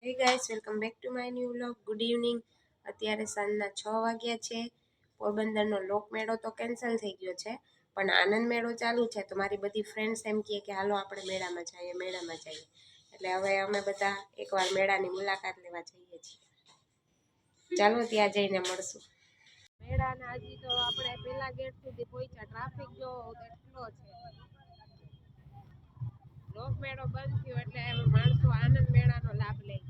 હે guys, welcome back to my new vlog. Good evening. અત્યારે સાંજના 6 વાગ્યા છે. પોરબંદરનો લોકમેળો તો કેન્સલ થઈ ગયો છે, પણ આનંદ મેળો ચાલુ છે. તો મારી બધી ફ્રેન્ડ્સ એમ કહે કે હાલો આપણે મેળામાં જઈએ. એટલે હવે અમે બધા એકવાર મેળાની મુલાકાત લેવા જઈએ છીએ. ચાલો ત્યાં જઈને મળશું. મેળાના હજી તો આપણે પેલા ગેટ સુધી પહોંચ્યા. ટ્રાફિક જો એટલો છે. લોક મેળો બંધ થયો એટલે માણસો આનંદ મેળાનો લાભ લે છે.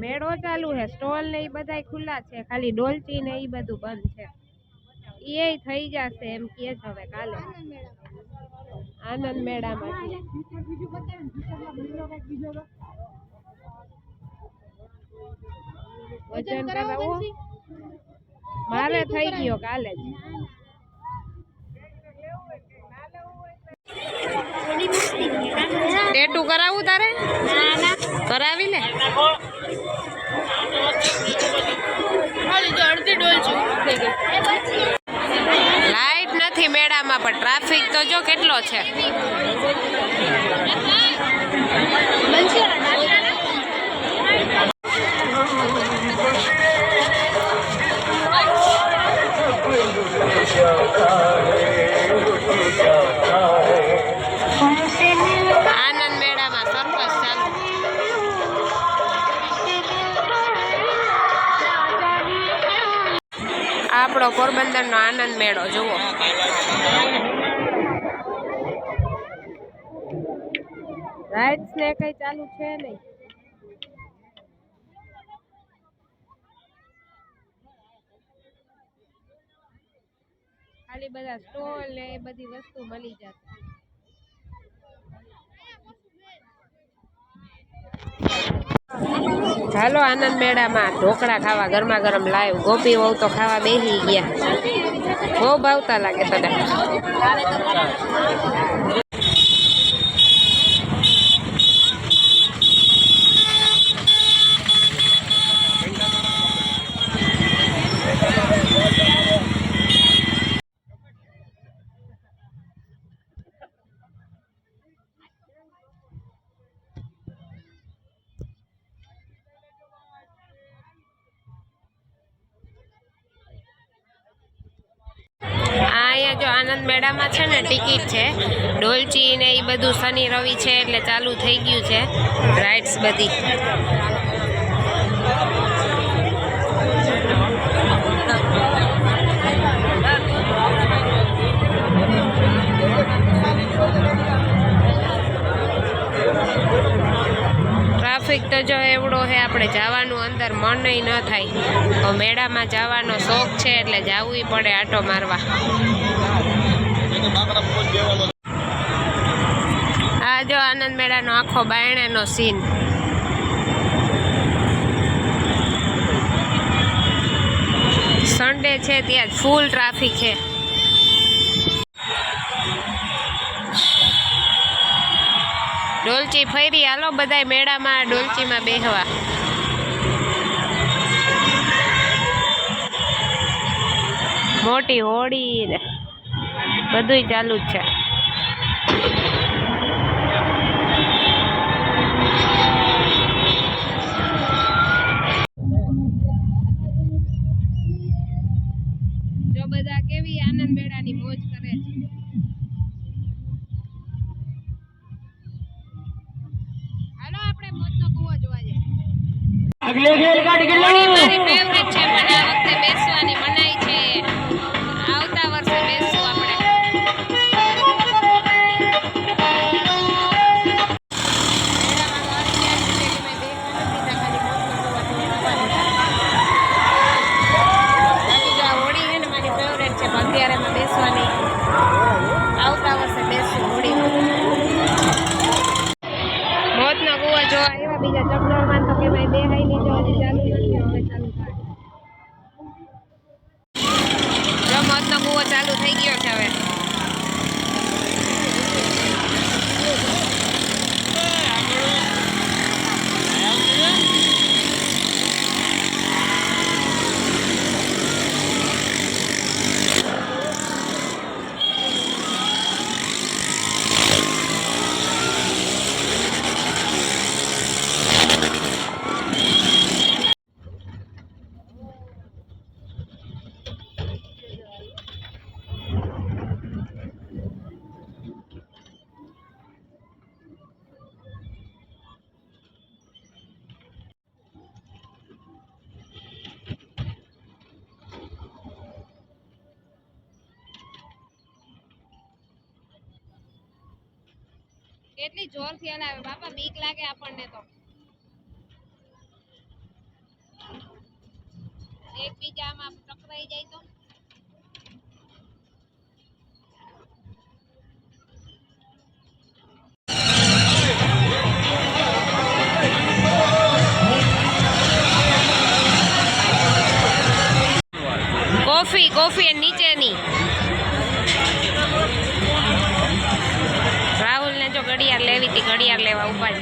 મેળો ચાલુ છે, સ્ટોલ ને એ બધા ખુલ્લા છે, ખાલી ડોલચી ને એ બધું બંધ છે. એ થઈ જશે એમ કે છે હવે કાલે આનંદ મેળામાં. વજન કરાવવું મારે થઈ ગયો કાલે જ. ટેટુ કરાવવું તારે? કરાવી લે. લાઈટ નથી મેળામાં, પણ ટ્રાફિક તો જો કેટલો છે. આનંદ મેળામાં સરકસ ચાલુ. આપણો પોરબંદરનો આનંદ મેળો જુઓ. રાઇડ્સ ને કઈ ચાલુ છે નહીં. ખાલી બધા સ્ટોલ ને એ બધી વસ્તુ મળી જશે. ચાલો આનંદ મેળામાં ઢોકળા ખાવા, ગરમા ગરમ લાઈવ. ગોપી વહુ તો ખાવા બેસી ગયા. બહુ ભાવતા લાગે તને. અહીંયા જો આનંદ મેળામાં છે ને ટિકિટ છે, ડોલચી ને એ બધું શનિ રવિ છે એટલે ચાલુ થઈ ગયું છે રાઇડ્સ બધી. ટ્રાફિક તો જો એવડો છે, આપણે જવાનું અંદર મન ન થાય. મેળામાં જવાનો શોખ છે એટલે જવું પડે આટો મારવા. આ જો આનંદ મેળાનો આખો બાયણેનો સીન. સન્ડે છે ત્યાં ફૂલ ટ્રાફિક છે. ડોલચી ફરી હાલો બધાય મેળામાં ડોલચીમાં બેહવા. મોટી હોળી ને બધુંય ચાલુ જ છે. જો બધા કેવી આનંદ મેળાની મોજ કરે છે. આપણે મોજનો કૂવો જોવા જઈએ. હોળી મારી ફેવરિટ છે, પણ આ વખતે બેસવાની મનાઈ છે. આવતા વર્ષે બેસશું આપણે. હોળી છે ને મારી ફેવરિટ છે, પણ અત્યારે એમાં બેસવાની. આવતા વર્ષે બેસશું હોળીમાં. મોતનો કૂવો જોવા આવ્યા. બીજા ચકડોળમાં તો કે ભાઈ બે હાઈ ની જો હજી ચાલુ નથી, હવે ચાલુ થાય. જો મોતનો કૂવો ચાલુ થઈ ગયો છે હવે. કેટલી જોરથી હલાવે બાપા, બીક લાગે આપણને તો. એકબીજામાં ટકરાઈ જાય તો. કોફી કોફી નીચેની રાહુલ ને જો ઘડિયાળ લેવી હતી, ઘડિયાળ લેવા ઉપાડ.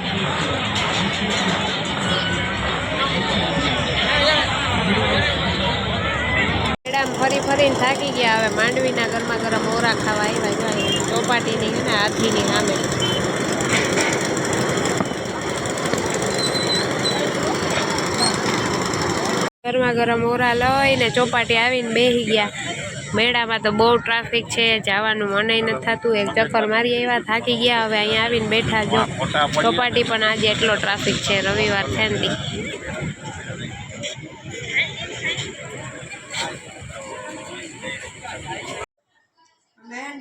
મેડમ ફરી ફરીને થાકી ગયા. હવે માંડવીના ગરમા ગરમ ઓરા ખાવા આવ્યા. જાય ચોપાટીની છે ને હાથીની સામે. ગરમા ગરમ ઓરા લઈને ચોપાટી આવીને બેસી ગયા. મેળામાં તો બહુ ટ્રાફિક છે, જવાનું મન નથી થતું. એક ચક્કર મારી આવ્યા, થાકી ગયા. હવે અહીંયા આવીને બેઠા. જો ચોપાટી પણ આજે એટલો ટ્રાફિક છે, રવિવાર છે ને.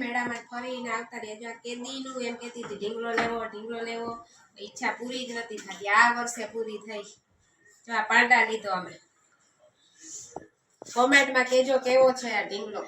મેળામાં ફરીને આવતા રહ્યા. કેદીનું એમ કહેતી હતી ઢીંગલો લેવો. ઈચ્છા પૂરી જ નથી થતી. આ વર્ષે પૂરી થઈ. જો આ પાંડા લીધો અમે. કોમેન્ટમાં કહેજો કેવો છે આ ઢીંગલો.